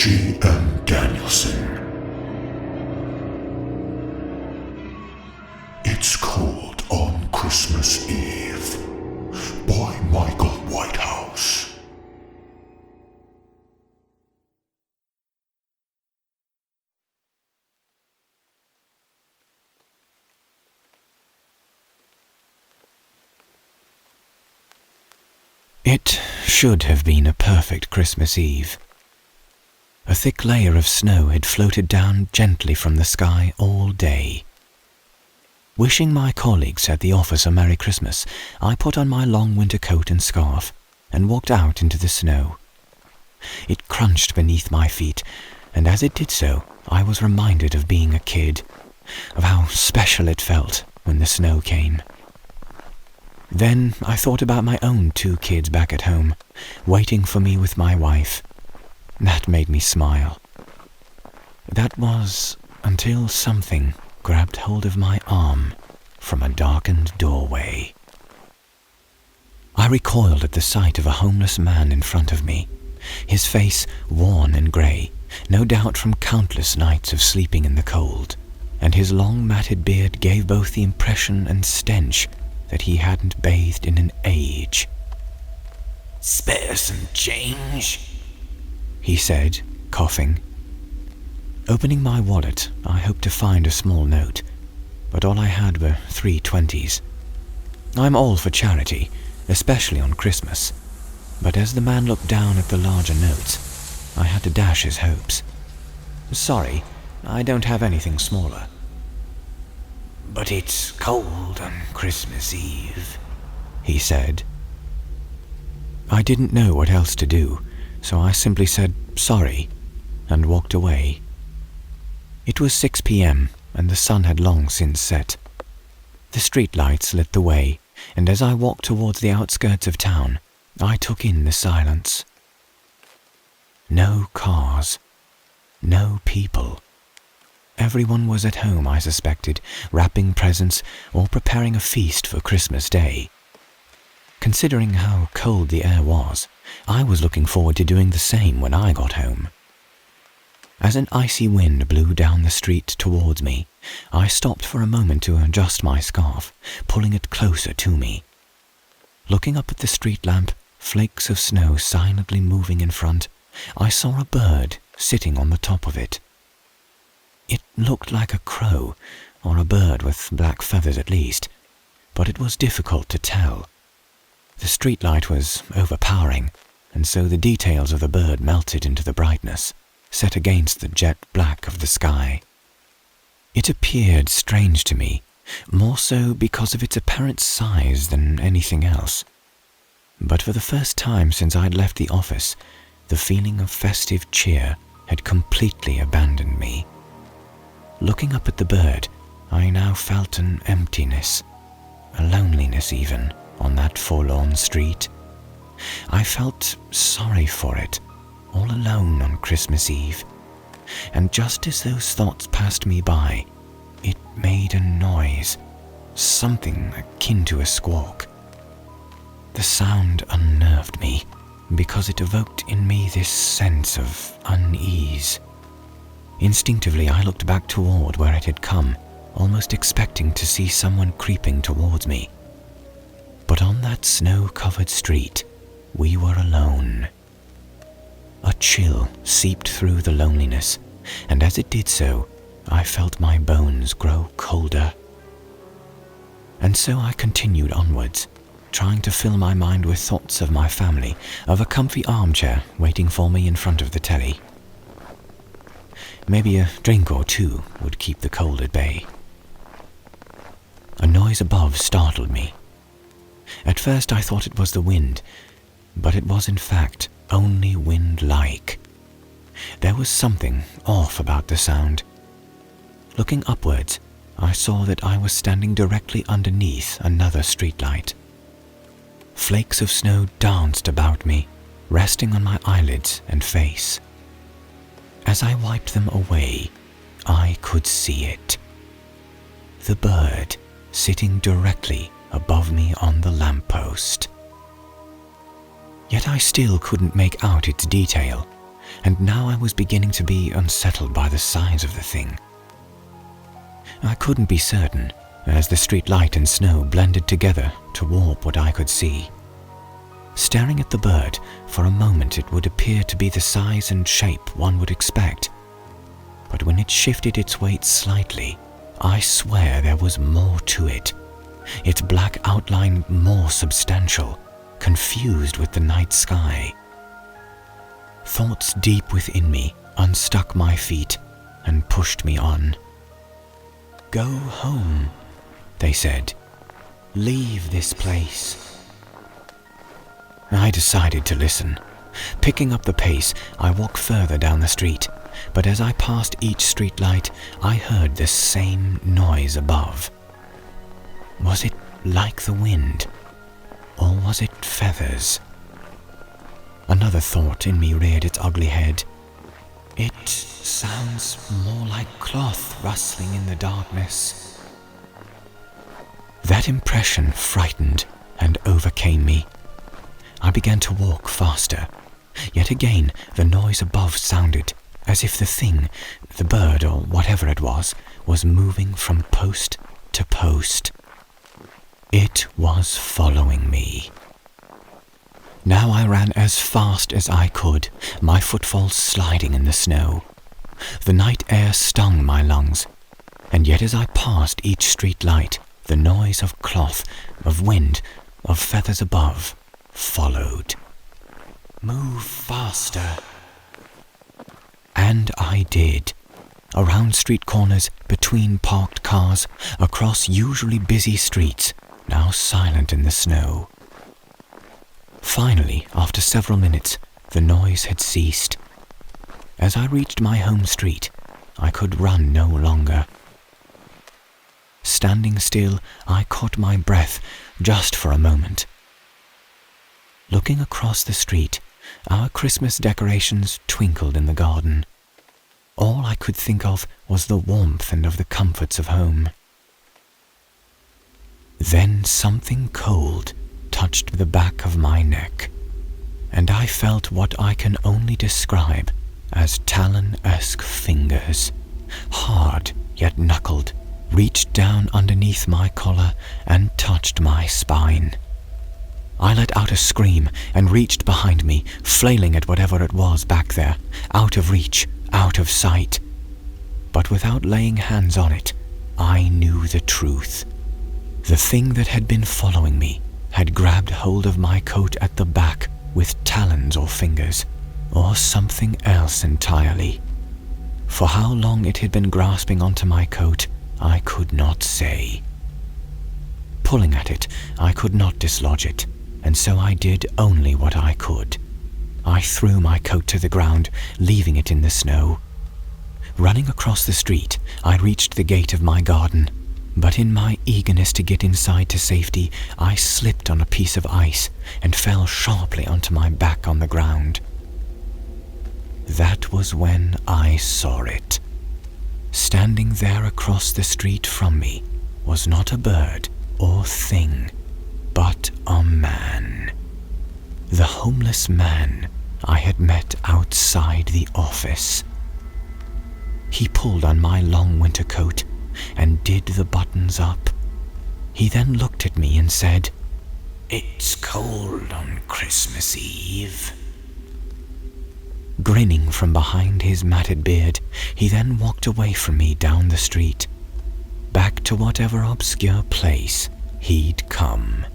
Danielson. It's Cold on Christmas Eve by Michael Whitehouse. It should have been a perfect Christmas Eve. A thick layer of snow had floated down gently from the sky all day. Wishing my colleagues at the office a Merry Christmas, I put on my long winter coat and scarf and walked out into the snow. It crunched beneath my feet, and as it did so, I was reminded of being a kid, of how special it felt when the snow came. Then I thought about my own 2 kids back at home, waiting for me with my wife. That made me smile. That was until something grabbed hold of my arm from a darkened doorway. I recoiled at the sight of a homeless man in front of me, his face worn and grey, no doubt from countless nights of sleeping in the cold, and his long matted beard gave both the impression and stench that he hadn't bathed in an age. "Spare some change?" he said, coughing. Opening my wallet, I hoped to find a small note, but all I had were 3 20s. I'm all for charity, especially on Christmas, but as the man looked down at the larger notes, I had to dash his hopes. "Sorry, I don't have anything smaller." "But it's cold on Christmas Eve," he said. I didn't know what else to do, so I simply said sorry and walked away. It was 6 p.m. and the sun had long since set. The streetlights lit the way, and as I walked towards the outskirts of town, I took in the silence. No cars, no people. Everyone was at home, I suspected, wrapping presents or preparing a feast for Christmas Day. Considering how cold the air was, I was looking forward to doing the same when I got home. As an icy wind blew down the street towards me, I stopped for a moment to adjust my scarf, pulling it closer to me. Looking up at the street lamp, flakes of snow silently moving in front, I saw a bird sitting on the top of it. It looked like a crow, or a bird with black feathers at least, but it was difficult to tell. The streetlight was overpowering, and so the details of the bird melted into the brightness, set against the jet black of the sky. It appeared strange to me, more so because of its apparent size than anything else. But for the first time since I'd left the office, the feeling of festive cheer had completely abandoned me. Looking up at the bird, I now felt an emptiness, a loneliness even, on that forlorn street. I felt sorry for it, all alone on Christmas Eve, and just as those thoughts passed me by, it made a noise, something akin to a squawk. The sound unnerved me, because it evoked in me this sense of unease. Instinctively, I looked back toward where it had come, almost expecting to see someone creeping towards me. But on that snow-covered street, we were alone. A chill seeped through the loneliness, and as it did so, I felt my bones grow colder. And so I continued onwards, trying to fill my mind with thoughts of my family, of a comfy armchair waiting for me in front of the telly. Maybe a drink or 2 would keep the cold at bay. A noise above startled me. At first I thought it was the wind, but it was in fact only wind-like. There was something off about the sound. Looking upwards, I saw that I was standing directly underneath another streetlight. Flakes of snow danced about me, resting on my eyelids and face. As I wiped them away, I could see it. The bird sitting directly above me on the lamppost. Yet I still couldn't make out its detail, and now I was beginning to be unsettled by the size of the thing. I couldn't be certain, as the street light and snow blended together to warp what I could see. Staring at the bird, for a moment it would appear to be the size and shape one would expect. But when it shifted its weight slightly, I swear there was more to it. Its black outline more substantial, confused with the night sky. Thoughts deep within me unstuck my feet and pushed me on. "Go home," they said. "Leave this place." I decided to listen. Picking up the pace, I walked further down the street, but as I passed each street light, I heard the same noise above. Was it like the wind, or was it feathers? Another thought in me reared its ugly head. It sounds more like cloth rustling in the darkness. That impression frightened and overcame me. I began to walk faster. Yet again the noise above sounded, as if the thing, the bird or whatever it was moving from post to post. It was following me. Now I ran as fast as I could, my footfalls sliding in the snow. The night air stung my lungs, and yet as I passed each street light, the noise of cloth, of wind, of feathers above followed. "Move faster." And I did. Around street corners, between parked cars, across usually busy streets, now silent in the snow. Finally, after several minutes, the noise had ceased. As I reached my home street, I could run no longer. Standing still, I caught my breath just for a moment. Looking across the street, our Christmas decorations twinkled in the garden. All I could think of was the warmth and of the comforts of home. Then something cold touched the back of my neck, and I felt what I can only describe as talon-esque fingers, hard yet knuckled, reached down underneath my collar and touched my spine. I let out a scream and reached behind me, flailing at whatever it was back there, out of reach, out of sight. But without laying hands on it, I knew the truth. The thing that had been following me had grabbed hold of my coat at the back with talons or fingers, or something else entirely. For how long it had been grasping onto my coat, I could not say. Pulling at it, I could not dislodge it, and so I did only what I could. I threw my coat to the ground, leaving it in the snow. Running across the street, I reached the gate of my garden, but in my eagerness to get inside to safety, I slipped on a piece of ice and fell sharply onto my back on the ground. That was when I saw it. Standing there across the street from me was not a bird or thing, but a man. The homeless man I had met outside the office. He pulled on my long winter coat and did the buttons up. He then looked at me and said, "It's cold on Christmas Eve." Grinning from behind his matted beard, he then walked away from me down the street, back to whatever obscure place he'd come.